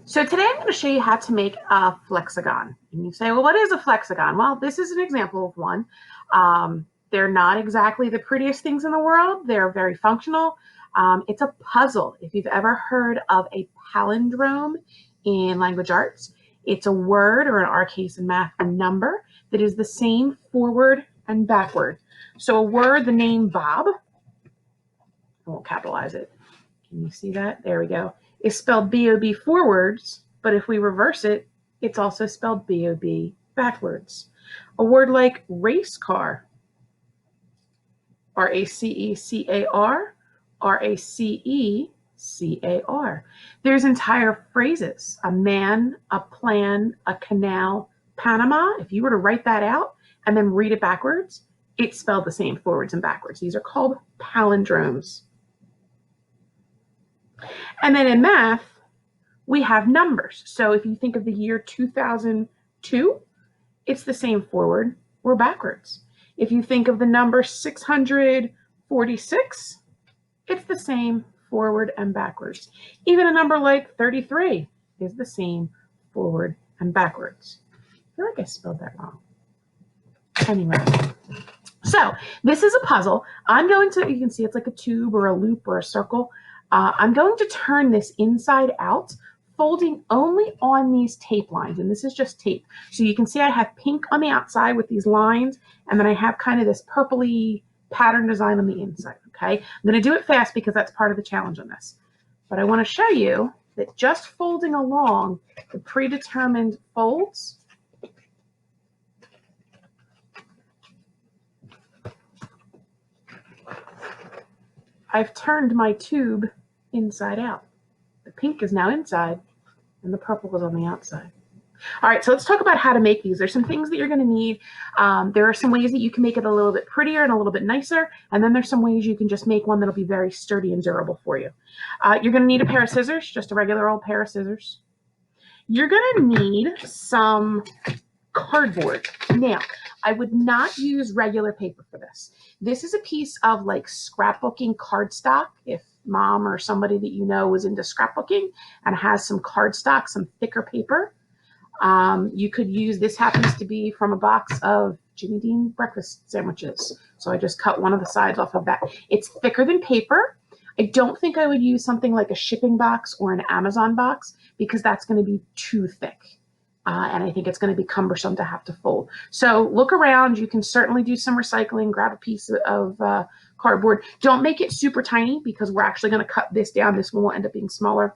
So today I'm going to show you how to make a flexagon. And you say, well, what is a flexagon? Well, this is an example of one. They're not exactly the prettiest things in the world. They're very functional. It's a puzzle. If you've ever heard of a palindrome in language arts, it's a word, or in our case in math, a number that is the same forward and backward. So a word, the name Bob, I won't capitalize it. Can you see that? There we go. Is spelled B-O-B forwards, but if we reverse it, it's also spelled B-O-B backwards. A word like race car, R-A-C-E-C-A-R, R-A-C-E-C-A-R. There's entire phrases, a man, a plan, a canal, Panama. If you were to write that out and then read it backwards, it's spelled the same forwards and backwards. These are called palindromes. And then in math, we have numbers. So if you think of the year 2002, it's the same forward or backwards. If you think of the number 646, it's the same forward and backwards. Even a number like 33 is the same forward and backwards. I feel like I spelled that wrong. Anyway, so this is a puzzle. I'm going to, you can see it's like a tube or a loop or a circle. I'm going to turn this inside out, folding only on these tape lines, and this is just tape. So you can see I have pink on the outside with these lines, and then I have kind of this purpley pattern design on the inside, okay? I'm gonna do it fast because that's part of the challenge on this. But I wanna show you that just folding along the predetermined folds, I've turned my tube inside out. The pink is now inside and the purple is on the outside. All right, so let's talk about how to make these. There's some things that you're going to need. There are some ways that you can make it a little bit prettier and a little bit nicer, and then there's some ways you can just make one that'll be very sturdy and durable for you. You're going to need a pair of scissors, just a regular old pair of scissors. You're going to need some cardboard. Now, I would not use regular paper for this. This is a piece of like scrapbooking cardstock. If mom or somebody that you know is into scrapbooking and has some cardstock, some thicker paper, you could use, this happens to be from a box of Jimmy Dean breakfast sandwiches. So I just cut one of the sides off of that. It's thicker than paper. I don't think I would use something like a shipping box or an Amazon box because that's going to be too thick. And I think it's going to be cumbersome to have to fold. So look around. You can certainly do some recycling. Grab a piece of cardboard. Don't make it super tiny because we're actually going to cut this down. This one will end up being smaller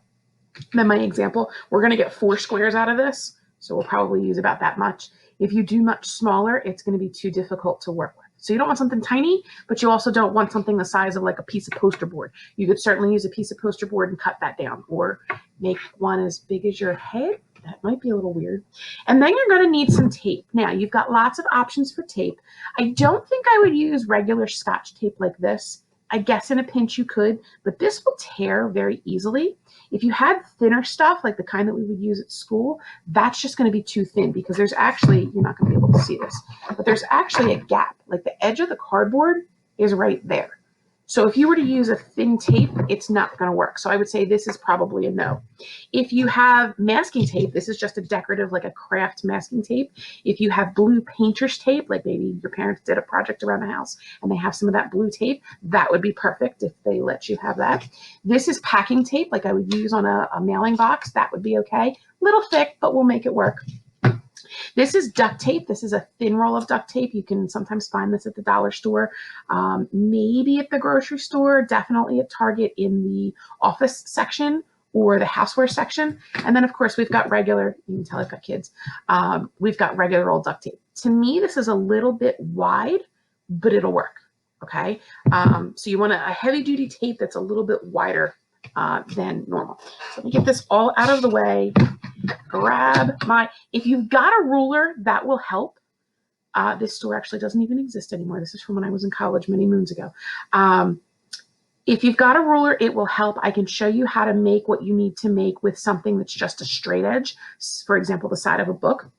than my example. We're going to get 4 squares out of this, so we'll probably use about that much. If you do much smaller, it's going to be too difficult to work with. So you don't want something tiny, but you also don't want something the size of like a piece of poster board. You could certainly use a piece of poster board and cut that down, or make one as big as your head. That might be a little weird. And then you're going to need some tape. Now, you've got lots of options for tape. I don't think I would use regular Scotch tape like this. I guess in a pinch you could, but this will tear very easily. If you had thinner stuff, like the kind that we would use at school, that's just going to be too thin because there's actually, you're not going to be able to see this, but there's actually a gap. Like the edge of the cardboard is right there. So if you were to use a thin tape, it's not going to work. So I would say this is probably a no. If you have masking tape, this is just a decorative, like a craft masking tape. If you have blue painter's tape, like maybe your parents did a project around the house and they have some of that blue tape, that would be perfect if they let you have that. This is packing tape, like I would use on a mailing box. That would be okay. Little thick, but we'll make it work. This is duct tape. This is a thin roll of duct tape. You can sometimes find this at the dollar store, maybe at the grocery store, definitely at Target in the office section or the houseware section. And then, of course, we've got regular, you can tell I've got kids, we've got regular old duct tape. To me, this is a little bit wide, but it'll work, okay? So you want a heavy-duty tape that's a little bit wider than normal. So let me get this all out of the way. Grab my, if you've got a ruler, that will help. This store actually doesn't even exist anymore. This is from when I was in college many moons ago. If you've got a ruler, it will help. I can show you how to make what you need to make with something that's just a straight edge. For example, the side of a book.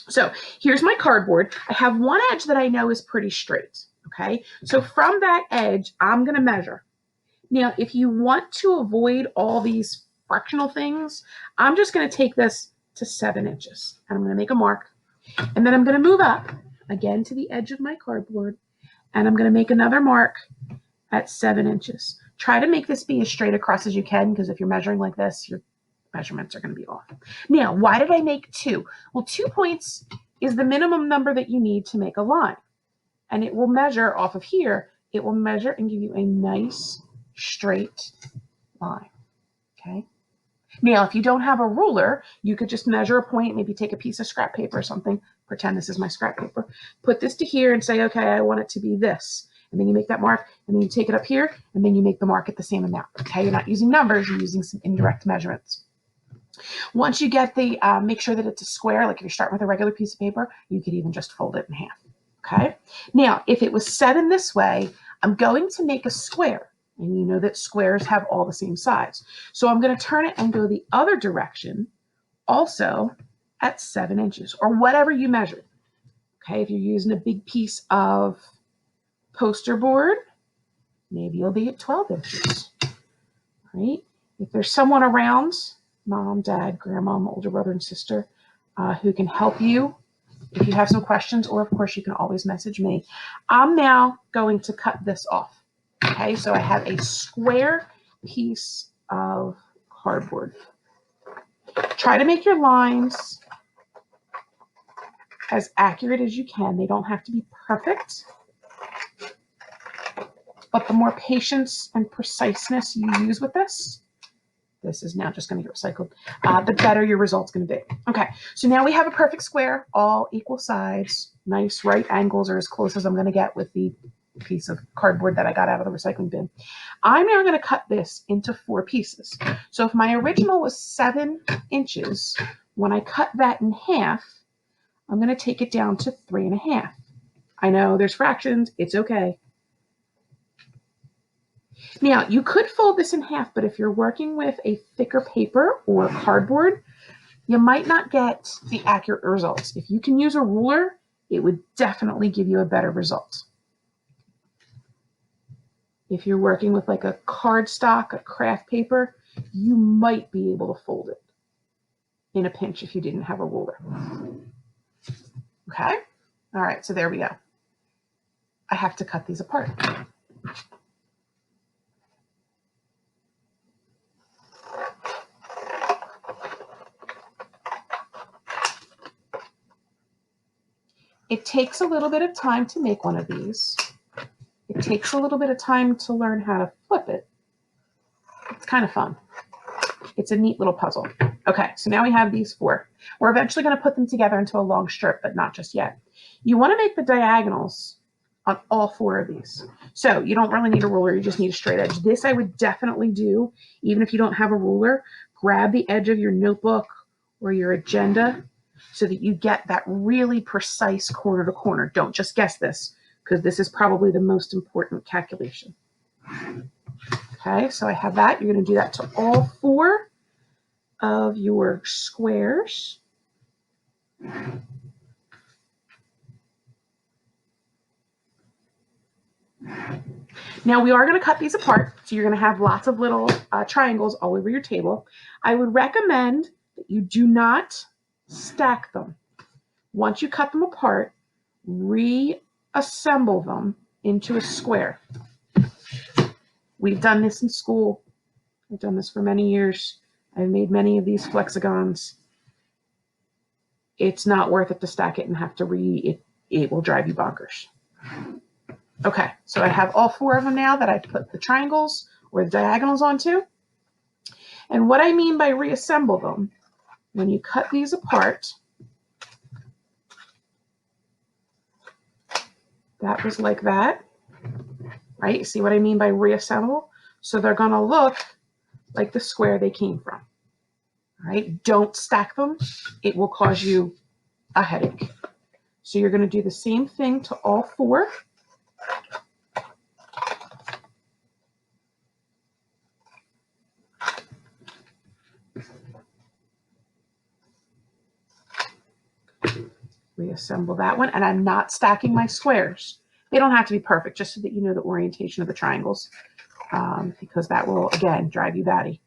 So here's my cardboard. I have one edge that I know is pretty straight, okay? So from that edge, I'm gonna measure. Now, if you want to avoid all these fractional things, I'm just going to take this to 7 inches. And I'm going to make a mark. And then I'm going to move up again to the edge of my cardboard. And I'm going to make another mark at 7 inches. Try to make this be as straight across as you can, because if you're measuring like this, your measurements are going to be off. Now, why did I make 2? Well, 2 points is the minimum number that you need to make a line. And it will measure off of here. It will measure and give you a nice straight line. Okay. Now, if you don't have a ruler, you could just measure a point, maybe take a piece of scrap paper or something, pretend this is my scrap paper, put this to here and say, okay, I want it to be this. And then you make that mark, and then you take it up here, and then you make the mark at the same amount. Okay, you're not using numbers, you're using some indirect measurements. Once you get the, make sure that it's a square, like if you're starting with a regular piece of paper, you could even just fold it in half. Okay, now if it was 7 this way, I'm going to make a square. And you know that squares have all the same size. So I'm going to turn it and go the other direction, also at 7 inches, or whatever you measured. Okay, if you're using a big piece of poster board, maybe you'll be at 12 inches. Right? If there's someone around, mom, dad, grandma, older brother and sister, who can help you if you have some questions, or of course you can always message me. I'm now going to cut this off. Okay, so I have a square piece of cardboard. Try to make your lines as accurate as you can. They don't have to be perfect, but the more patience and preciseness you use with this is now just going to get recycled, the better your result's going to be. Okay, so now we have a perfect square, all equal sides, nice right angles, or as close as I'm going to get with the piece of cardboard that I got out of the recycling bin. I'm now going to cut this into 4 pieces. So if my original was 7 inches, when I cut that in half, I'm going to take it down to 3.5. I know there's fractions, it's okay. Now, you could fold this in half, but if you're working with a thicker paper or cardboard, you might not get the accurate results. If you can use a ruler, it would definitely give you a better result. If you're working with like a cardstock, a craft paper, you might be able to fold it in a pinch if you didn't have a ruler. Okay? All right, so there we go. I have to cut these apart. It takes a little bit of time to make one of these. It takes a little bit of time to learn how to flip it. It's kind of fun. It's a neat little puzzle. Okay, so now we have these 4. We're eventually going to put them together into a long strip, but not just yet. You want to make the diagonals on all 4 of these. So you don't really need a ruler, you just need a straight edge. This I would definitely do, even if you don't have a ruler. Grab the edge of your notebook or your agenda so that you get that really precise corner to corner. Don't just guess this, because this is probably the most important calculation. Okay, so I have that. You're going to do that to all 4 of your squares. Now we are going to cut these apart, so you're going to have lots of little triangles all over your table. I would recommend that you do not stack them. Once you cut them apart, reassemble them into a square. We've done this in school. I've done this for many years. I've made many of these flexagons. It's not worth it to stack it and have to it will drive you bonkers. Okay, so I have all 4 of them now that I put the triangles or the diagonals onto. And what I mean by reassemble them, when you cut these apart, that was like that, right? You see what I mean by reassemble? So they're going to look like the square they came from. All right, don't stack them. It will cause you a headache. So you're going to do the same thing to all 4. Reassemble that one, and I'm not stacking my squares. They don't have to be perfect, just so that you know the orientation of the triangles, because that will, again, drive you batty.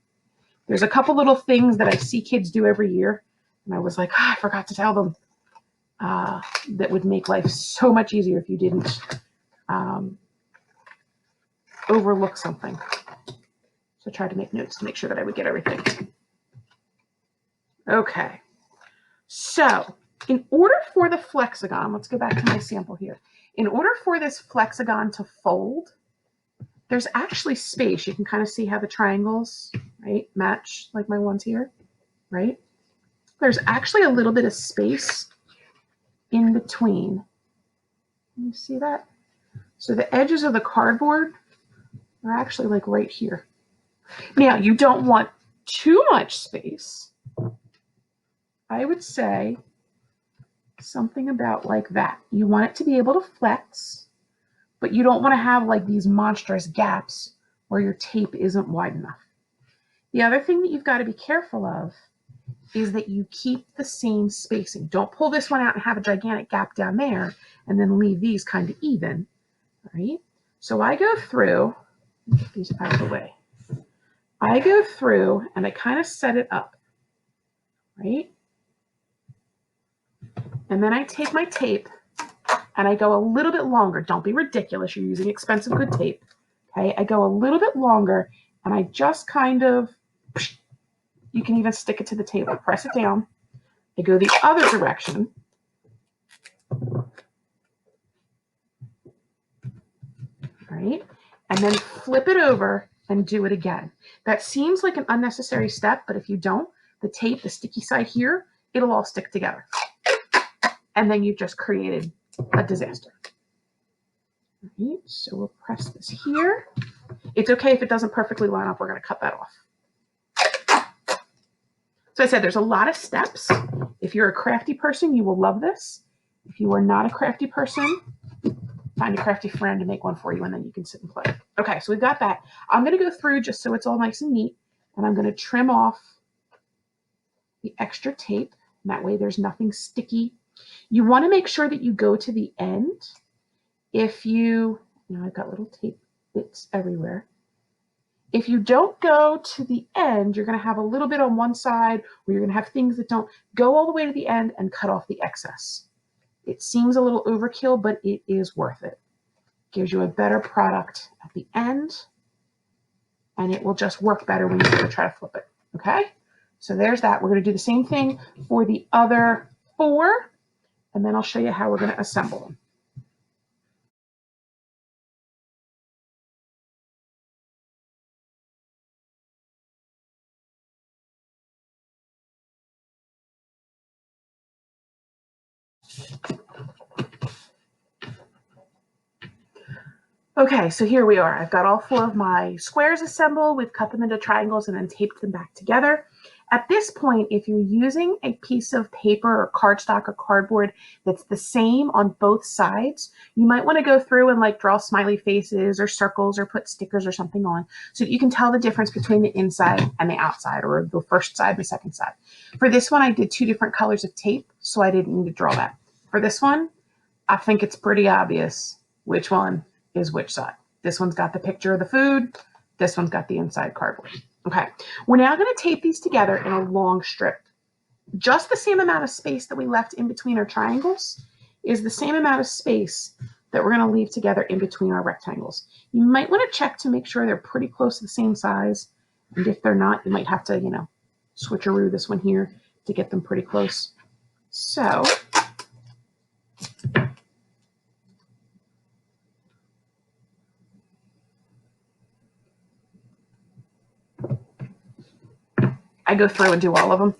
There's a couple little things that I see kids do every year, and I was like, I forgot to tell them, that would make life so much easier if you didn't overlook something. So I tried to make notes to make sure that I would get everything. Okay, so in order for the flexagon, let's go back to my sample here. In order for this flexagon to fold, there's actually space. You can kind of see how the triangles, right, match like my ones here, right? There's actually a little bit of space in between. Can you see that? So the edges of the cardboard are actually like right here. Now, you don't want too much space. I would say something about like that. You want it to be able to flex, but you don't want to have like these monstrous gaps where your tape isn't wide enough. The other thing that you've got to be careful of is that you keep the same spacing. Don't pull this one out and have a gigantic gap down there and then leave these kind of even, right? So I go through, get these out of the way. I go through and I kind of set it up, right? And then I take my tape and I go a little bit longer. Don't be ridiculous. You're using expensive good tape. Okay, I go a little bit longer and I just kind of, you can even stick it to the table, press it down. I go the other direction. Right? And then flip it over and do it again. That seems like an unnecessary step, but if you don't, the tape, the sticky side here, it'll all stick together. And then you've just created a disaster. All right, so we'll press this here. It's okay if it doesn't perfectly line up. We're going to cut that off. So I said there's a lot of steps. If you're a crafty person, you will love this. If you are not a crafty person, find a crafty friend to make one for you, and then you can sit and play. Okay, so we've got that. I'm going to go through just so it's all nice and neat, and I'm going to trim off the extra tape. And that way there's nothing sticky. You want to make sure that you go to the end. If you, now I've got little tape bits everywhere. If you don't go to the end, you're going to have a little bit on one side, or you're going to have things that don't go all the way to the end and cut off the excess. It seems a little overkill, but it is worth it. Gives you a better product at the end, and it will just work better when you go to try to flip it. Okay, so there's that. We're going to do the same thing for the other 4, and then I'll show you how we're going to assemble them. Okay, so here we are. I've got all 4 of my squares assembled. We've cut them into triangles and then taped them back together. At this point, if you're using a piece of paper or cardstock or cardboard that's the same on both sides, you might want to go through and like draw smiley faces or circles or put stickers or something on so that you can tell the difference between the inside and the outside, or the first side and the second side. For this one, I did 2 different colors of tape, so I didn't need to draw that. For this one, I think it's pretty obvious which one is which side. This one's got the picture of the food. This one's got the inside cardboard. Okay, we're now going to tape these together in a long strip. Just the same amount of space that we left in between our triangles is the same amount of space that we're going to leave together in between our rectangles. You might want to check to make sure they're pretty close to the same size. And if they're not, you might have to, switcheroo this one here to get them pretty close. So I go through and do all of them.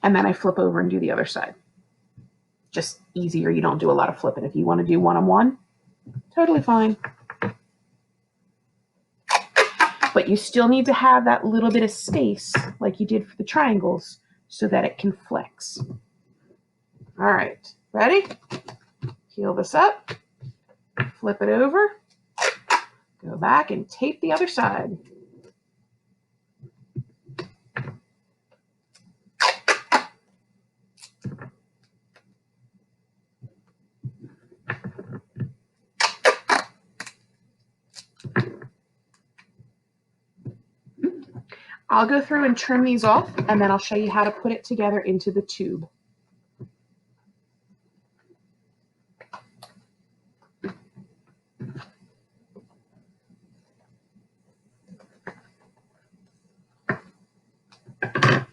And then I flip over and do the other side. Just easier. You don't do a lot of flipping. If you want to do one-on-one, totally fine. But you still need to have that little bit of space like you did for the triangles so that it can flex. All right, ready? Peel this up, flip it over, go back and tape the other side. I'll go through and trim these off, and then I'll show you how to put it together into the tube.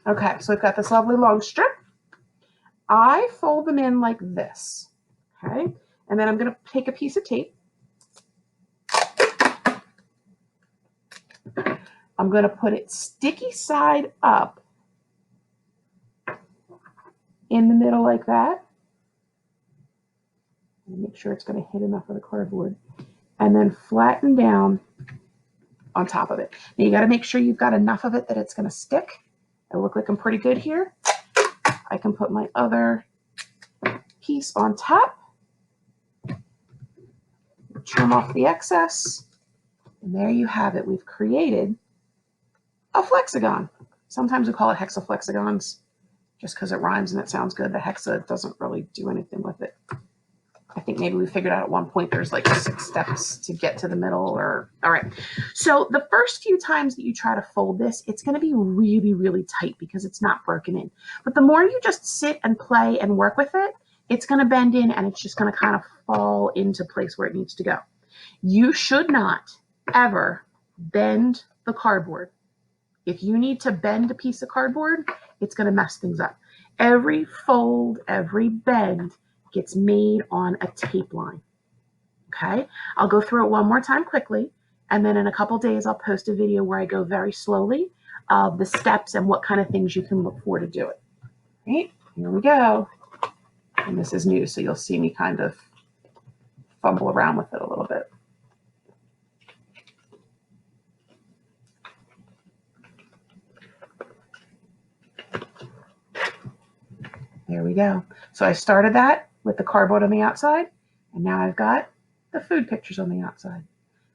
Okay, so we've got this lovely long strip. I fold them in like this, okay? And then I'm going to take a piece of tape. I'm going to put it sticky side up in the middle like that. Make sure it's going to hit enough of the cardboard. And then flatten down on top of it. Now you got to make sure you've got enough of it that it's going to stick. I look like I'm pretty good here. I can put my other piece on top. Trim off the excess. And there you have it. We've created a flexagon. Sometimes we call it hexaflexagons just because it rhymes and it sounds good. The hexa doesn't really do anything with it. I think maybe we figured out at one point there's like 6 steps to get to the middle. All right. So the first few times that you try to fold this, it's going to be really, really tight because it's not broken in. But the more you just sit and play and work with it, it's going to bend in and it's just going to kind of fall into place where it needs to go. You should not ever bend the cardboard. If you need to bend a piece of cardboard, it's going to mess things up. Every fold, every bend gets made on a tape line. Okay, I'll go through it one more time quickly, and then in a couple days I'll post a video where I go very slowly of the steps and what kind of things you can look for to do it. Right, here we go. And this is new, so you'll see me kind of fumble around with it a little bit. There we go. So I started that with the cardboard on the outside, and now I've got the food pictures on the outside.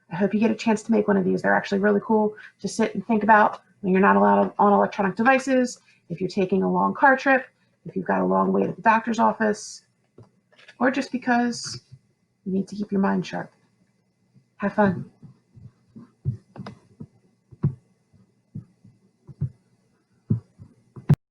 I hope you get a chance to make one of these. They're actually really cool to sit and think about when you're not allowed on electronic devices, if you're taking a long car trip, if you've got a long wait at the doctor's office, or just because you need to keep your mind sharp. Have fun.